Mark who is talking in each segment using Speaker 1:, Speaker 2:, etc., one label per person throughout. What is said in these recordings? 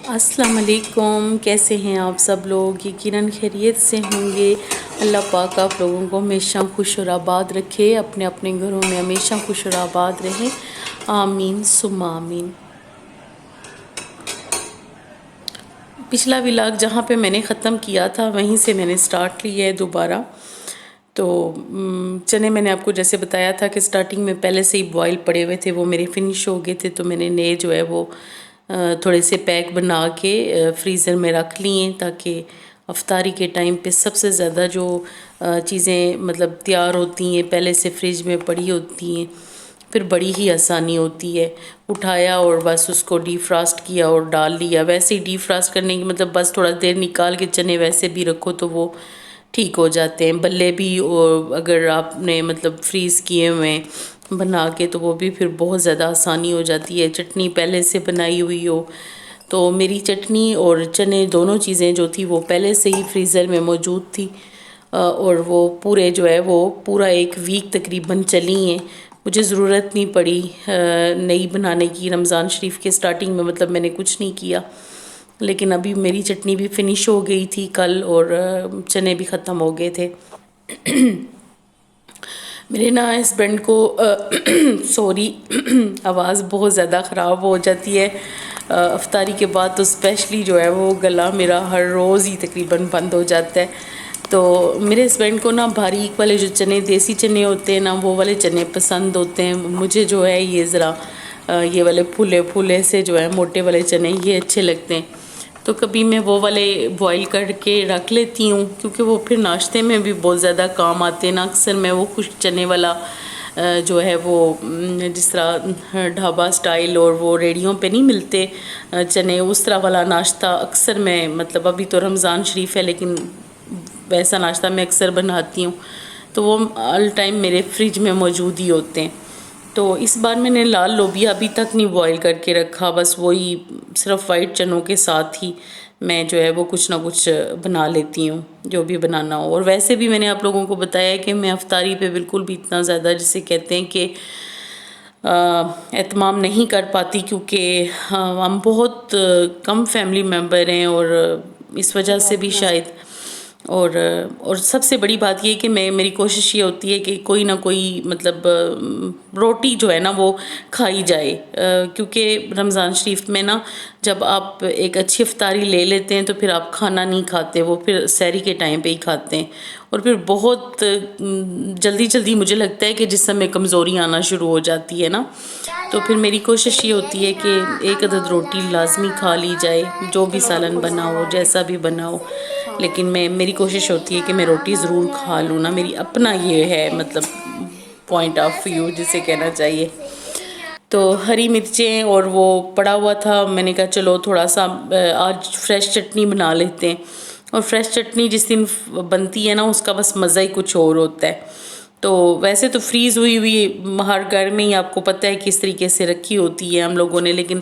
Speaker 1: السلام علیکم، کیسے ہیں آپ سب لوگ؟ یقیناً خیریت سے ہوں گے۔ اللہ پاک آپ لوگوں کو ہمیشہ خوش اور آباد رکھے، اپنے اپنے گھروں میں ہمیشہ خوش اور آباد رہیں، آمین ثم آمین۔ پچھلا ولاگ جہاں پہ میں نے ختم کیا تھا وہیں سے میں نے سٹارٹ لی ہے دوبارہ۔ تو چنے میں نے آپ کو جیسے بتایا تھا کہ سٹارٹنگ میں پہلے سے ہی بوائل پڑے ہوئے تھے، وہ میرے فنش ہو گئے تھے، تو میں نے نئے جو ہے وہ تھوڑے سے پیک بنا کے فریزر میں رکھ لیے، تاکہ افطاری کے ٹائم پہ سب سے زیادہ جو چیزیں مطلب تیار ہوتی ہیں پہلے سے فریج میں پڑی ہوتی ہیں، پھر بڑی ہی آسانی ہوتی ہے۔ اٹھایا اور بس اس کو ڈی فراسٹ کیا اور ڈال لیا۔ ویسے ہی ڈی فراسٹ کرنے کی مطلب بس تھوڑا دیر نکال کے چنے ویسے بھی رکھو تو وہ ٹھیک ہو جاتے ہیں۔ بلے بھی اور اگر آپ نے مطلب فریز کیے ہوئے بنا کے تو وہ بھی پھر بہت زیادہ آسانی ہو جاتی ہے۔ چٹنی پہلے سے بنائی ہوئی ہو تو میری چٹنی اور چنے دونوں چیزیں جو تھی وہ پہلے سے ہی فریزر میں موجود تھی، اور وہ پورے جو ہے وہ پورا ایک ویک تقریباً چلی ہیں۔ مجھے ضرورت نہیں پڑی نئی بنانے کی۔ رمضان شریف کے سٹارٹنگ میں مطلب میں نے کچھ نہیں کیا، لیکن ابھی میری چٹنی بھی فنش ہو گئی تھی کل، اور چنے بھی ختم ہو گئے تھے۔ میرے نا ہسبینڈ کو سوری آواز بہت زیادہ خراب ہو جاتی ہے افطاری کے بعد، تو اسپیشلی جو ہے وہ گلا میرا ہر روز ہی تقریباً بند ہو جاتا ہے۔ تو میرے ہسبینڈ کو نا باریک والے جو چنے دیسی چنے ہوتے ہیں نا وہ والے چنے پسند ہوتے ہیں۔ مجھے جو ہے یہ ذرا یہ والے پھولے پھولے سے جو ہے موٹے والے چنے یہ اچھے لگتے ہیں، تو کبھی میں وہ والے بوائل کر کے رکھ لیتی ہوں، کیونکہ وہ پھر ناشتے میں بھی بہت زیادہ کام آتے ہیں نا۔ اکثر میں وہ خشک چنے والا جو ہے وہ جس طرح ڈھابا سٹائل اور وہ ریڑھیوں پہ نہیں ملتے چنے، اس طرح والا ناشتہ اکثر میں مطلب ابھی تو رمضان شریف ہے لیکن ویسا ناشتہ میں اکثر بناتی ہوں، تو وہ آل ٹائم میرے فریج میں موجود ہی ہوتے ہیں۔ تو اس بار میں نے لال لوبیا ابھی تک نہیں بوائل کر کے رکھا، بس وہی صرف وائٹ چنوں کے ساتھ ہی میں جو ہے وہ کچھ نہ کچھ بنا لیتی ہوں جو بھی بنانا ہو۔ اور ویسے بھی میں نے آپ لوگوں کو بتایا کہ میں افطاری پہ بالکل بھی اتنا زیادہ جسے کہتے ہیں کہ اہتمام نہیں کر پاتی، کیونکہ ہم بہت کم فیملی ممبر ہیں، اور اس وجہ سے بھی شاید، اور سب سے بڑی بات یہ کہ میری کوشش یہ ہوتی ہے کہ کوئی نہ کوئی مطلب روٹی جو ہے نا وہ کھائی جائے، کیونکہ رمضان شریف میں نا جب آپ ایک اچھی افطاری لے لیتے ہیں تو پھر آپ کھانا نہیں کھاتے، وہ پھر سحری کے ٹائم پہ ہی کھاتے ہیں، اور پھر بہت جلدی جلدی مجھے لگتا ہے کہ جسم میں کمزوری آنا شروع ہو جاتی ہے نا۔ تو پھر میری کوشش یہ ہوتی ہے کہ ایک عدد روٹی لازمی کھا لی جائے، جو بھی سالن بنا ہو جیسا بھی بنا ہو، لیکن میری کوشش ہوتی ہے کہ میں روٹی ضرور کھا لوں نا۔ میری اپنا یہ ہے مطلب پوائنٹ آف ویو جسے کہنا چاہیے۔ تو ہری مرچیں اور وہ پڑا ہوا تھا، میں نے کہا چلو تھوڑا سا آج فریش چٹنی بنا لیتے ہیں، اور فریش چٹنی جس دن بنتی ہے نا اس کا بس مزہ ہی کچھ اور ہوتا ہے۔ تو ویسے تو فریز ہوئی ہوئی ہر گھر میں ہی آپ کو پتہ ہے کس طریقے سے رکھی ہوتی ہے ہم لوگوں نے، لیکن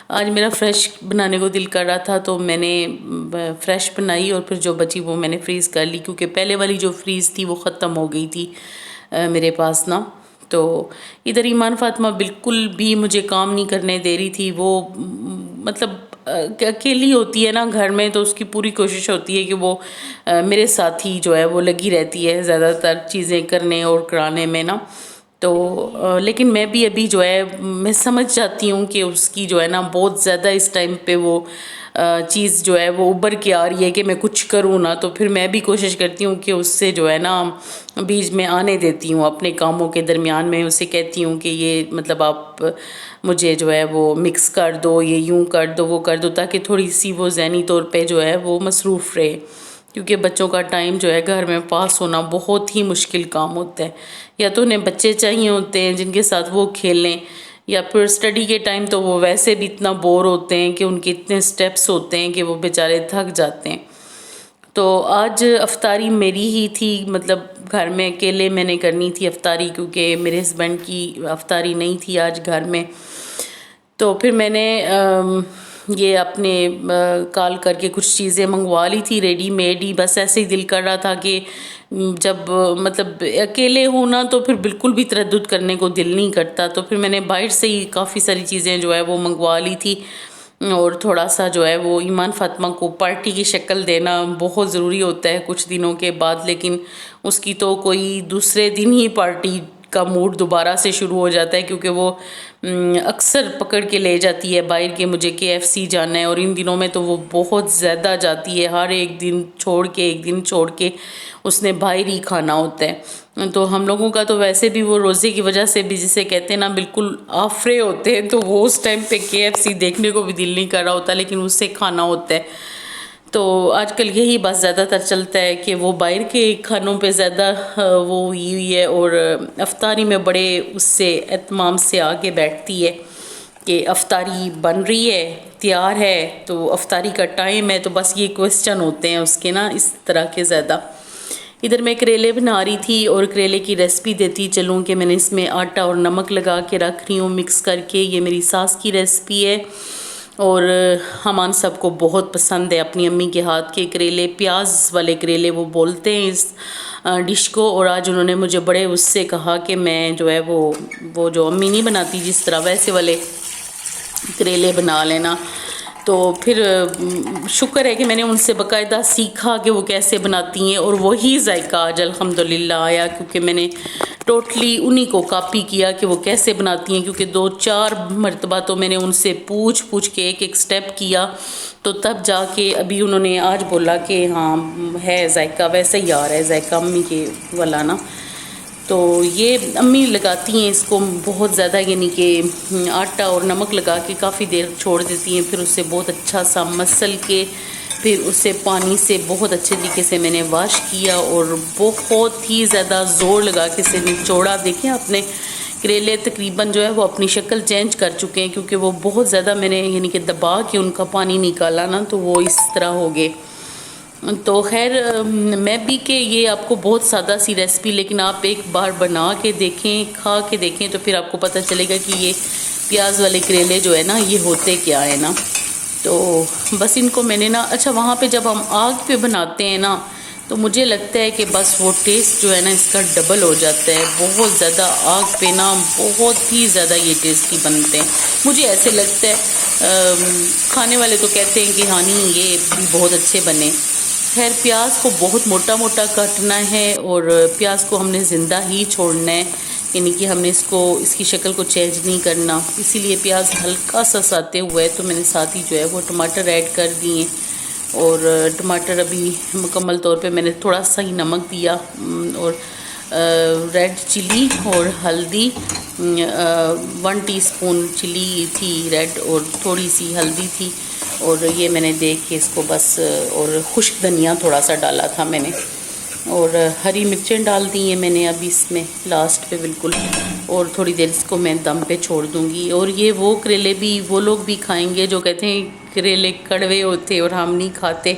Speaker 1: آج میرا فریش بنانے کو دل کر رہا تھا تو میں نے فریش بنائی، اور پھر جو بچی وہ میں نے فریز کر لی، کیونکہ پہلے والی جو فریز تھی وہ ختم ہو گئی تھی میرے پاس نا۔ تو ادھر ایمان فاطمہ بالکل بھی مجھے کام نہیں کرنے دے رہی تھی، وہ مطلب اکیلی ہوتی ہے نا گھر میں، تو اس کی پوری کوشش ہوتی ہے کہ وہ میرے ساتھ ہی جو ہے وہ لگی رہتی ہے زیادہ تر چیزیں کرنے اور کرانے میں نا۔ تو لیکن میں بھی ابھی جو ہے میں سمجھ جاتی ہوں کہ اس کی جو ہے نا بہت زیادہ اس ٹائم پہ وہ چیز جو ہے وہ ابھر کے آ رہی ہے کہ میں کچھ کروں نا، تو پھر میں بھی کوشش کرتی ہوں کہ اس سے جو ہے نا بیچ میں آنے دیتی ہوں اپنے کاموں کے درمیان میں، اسے کہتی ہوں کہ یہ مطلب آپ مجھے جو ہے وہ مکس کر دو، یہ یوں کر دو وہ کر دو، تاکہ تھوڑی سی وہ ذہنی طور پہ جو ہے وہ مصروف رہے، کیونکہ بچوں کا ٹائم جو ہے گھر میں پاس ہونا بہت ہی مشکل کام ہوتا ہے۔ یا تو انہیں بچے چاہیے ہوتے ہیں جن کے ساتھ وہ کھیلیں، یا پھر اسٹڈی کے ٹائم تو وہ ویسے بھی اتنا بور ہوتے ہیں کہ ان کے اتنے سٹیپس ہوتے ہیں کہ وہ بیچارے تھک جاتے ہیں۔ تو آج افطاری میری ہی تھی، مطلب گھر میں اکیلے میں نے کرنی تھی افطاری، کیونکہ میرے ہسبینڈ کی افطاری نہیں تھی آج گھر میں۔ تو پھر میں نے یہ اپنے کال کر کے کچھ چیزیں منگوا لی تھی ریڈی میڈ ہی، بس ایسے ہی دل کر رہا تھا کہ جب مطلب اکیلے ہونا تو پھر بالکل بھی تردد کرنے کو دل نہیں کرتا، تو پھر میں نے باہر سے ہی کافی ساری چیزیں جو ہے وہ منگوا لی تھی، اور تھوڑا سا جو ہے وہ ایمان فاطمہ کو پارٹی کی شکل دینا بہت ضروری ہوتا ہے کچھ دنوں کے بعد، لیکن اس کی تو کوئی دوسرے دن ہی پارٹی کا موڈ دوبارہ سے شروع ہو جاتا ہے، کیونکہ وہ اکثر پکڑ کے لے جاتی ہے باہر کہ مجھے KFC جانا ہے، اور ان دنوں میں تو وہ بہت زیادہ جاتی ہے، ہر ایک دن چھوڑ کے ایک دن چھوڑ کے اس نے باہر ہی کھانا ہوتا ہے۔ تو ہم لوگوں کا تو ویسے بھی وہ روزے کی وجہ سے بھی جسے کہتے ہیں نا بالکل آفرے ہوتے ہیں، تو وہ اس ٹائم پہ KFC دیکھنے کو بھی دل نہیں کر رہا ہوتا، لیکن اس سے کھانا ہوتا ہے۔ تو آج کل یہی بس زیادہ تر چلتا ہے کہ وہ باہر کے کھانوں پہ زیادہ وہ ہوئی ہوئی ہے، اور افطاری میں بڑے اس سے اہتمام سے آگے بیٹھتی ہے کہ افطاری بن رہی ہے، تیار ہے، تو افطاری کا ٹائم ہے، تو بس یہ کوسچن ہوتے ہیں اس کے نا اس طرح کے زیادہ۔ ادھر میں کریلے بنا رہی تھی اور کریلے کی ریسپی دیتی چلوں کہ میں نے اس میں آٹا اور نمک لگا کے رکھ رہی ہوں مکس کر کے، یہ میری ساس کی ریسپی ہے، اور ہمان سب کو بہت پسند ہے اپنی امی کے ہاتھ کے کریلے، پیاز والے کریلے وہ بولتے ہیں اس ڈش کو، اور آج انہوں نے مجھے بڑے اس سے کہا کہ میں جو ہے وہ جو امی نہیں بناتی جس طرح ویسے والے کریلے بنا لینا۔ تو پھر شکر ہے کہ میں نے ان سے باقاعدہ سیکھا کہ وہ کیسے بناتی ہیں، اور وہی ذائقہ آج الحمدللہ آیا، کیونکہ میں نے ٹوٹلی انہی کو کاپی کیا کہ وہ کیسے بناتی ہیں، کیونکہ 2-4 مرتبہ تو میں نے ان سے پوچھ کے ایک ایک سٹیپ کیا، تو تب جا کے ابھی انہوں نے آج بولا کہ ہاں ہے ذائقہ ویسے ہی آ رہا ہے ذائقہ امی کے والا نا۔ تو یہ امی لگاتی ہیں اس کو بہت زیادہ، یعنی کہ آٹا اور نمک لگا کے کافی دیر چھوڑ دیتی ہیں، پھر اسے بہت اچھا سا مسل کے پھر اسے پانی سے بہت اچھے طریقے سے میں نے واش کیا، اور بہت ہی زیادہ زور لگا کے اسے نچوڑا۔ دیکھیں آپ نے کریلے تقریباً جو ہے وہ اپنی شکل چینج کر چکے ہیں، کیونکہ وہ بہت زیادہ میں نے یعنی کہ دبا کے ان کا پانی نکالا نا، تو وہ اس طرح ہو گئے۔ تو خیر میں بھی کہ یہ آپ کو بہت سادہ سی ریسپی، لیکن آپ ایک بار بنا کے دیکھیں، کھا کے دیکھیں، تو پھر آپ کو پتہ چلے گا کہ یہ پیاز والے کریلے جو ہے نا یہ ہوتے کیا ہے نا۔ تو بس ان کو میں نے نا اچھا وہاں پہ جب ہم آگ پہ بناتے ہیں نا، تو مجھے لگتا ہے کہ بس وہ ٹیسٹ جو ہے نا اس کا ڈبل ہو جاتا ہے، بہت زیادہ آگ پہ نا بہت ہی زیادہ یہ ٹیسٹی بنتے ہیں، مجھے ایسے لگتا ہے۔ کھانے والے تو کہتے ہیں کہ ہاں نہیں یہ بھی بہت اچھے بنے۔ خیر پیاز کو بہت موٹا موٹا کاٹنا ہے، اور پیاز کو ہم نے زندہ ہی چھوڑنا ہے، یعنی کہ ہم نے اس کی شکل کو چینج نہیں کرنا، اسی لیے پیاز ہلکا سا ساتے ہوا ہے، تو میں نے ساتھ ہی جو ہے وہ ٹماٹر ایڈ کر دیے، اور ٹماٹر ابھی مکمل طور پہ میں نے تھوڑا سا ہی نمک دیا، اور ریڈ چلی اور ہلدی 1 ٹی اسپون چلی تھی ریڈ، اور تھوڑی سی ہلدی تھی، اور یہ میں نے دیکھ کے اس کو بس، اور خشک دھنیا تھوڑا سا ڈالا تھا میں نے، اور ہری مرچیں ڈال دی ہیں میں نے ابھی اس میں لاسٹ پہ بالکل، اور تھوڑی دیر اس کو میں دم پہ چھوڑ دوں گی۔ اور یہ وہ کریلے بھی وہ لوگ بھی کھائیں گے جو کہتے ہیں کریلے کڑوے ہوتے اور ہم نہیں کھاتے،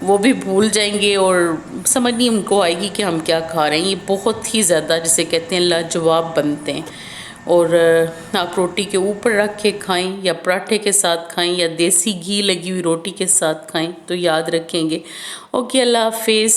Speaker 1: وہ بھی بھول جائیں گے، اور سمجھ نہیں ان کو آئے گی کہ ہم کیا کھا رہے ہیں۔ یہ بہت ہی زیادہ جسے کہتے ہیں لاجواب بنتے ہیں، اور آپ روٹی کے اوپر رکھ کے کھائیں، یا پراٹھے کے ساتھ کھائیں، یا دیسی گھی لگی ہوئی روٹی کے ساتھ کھائیں، تو یاد رکھیں گے۔ اوکے، اللہ حافظ۔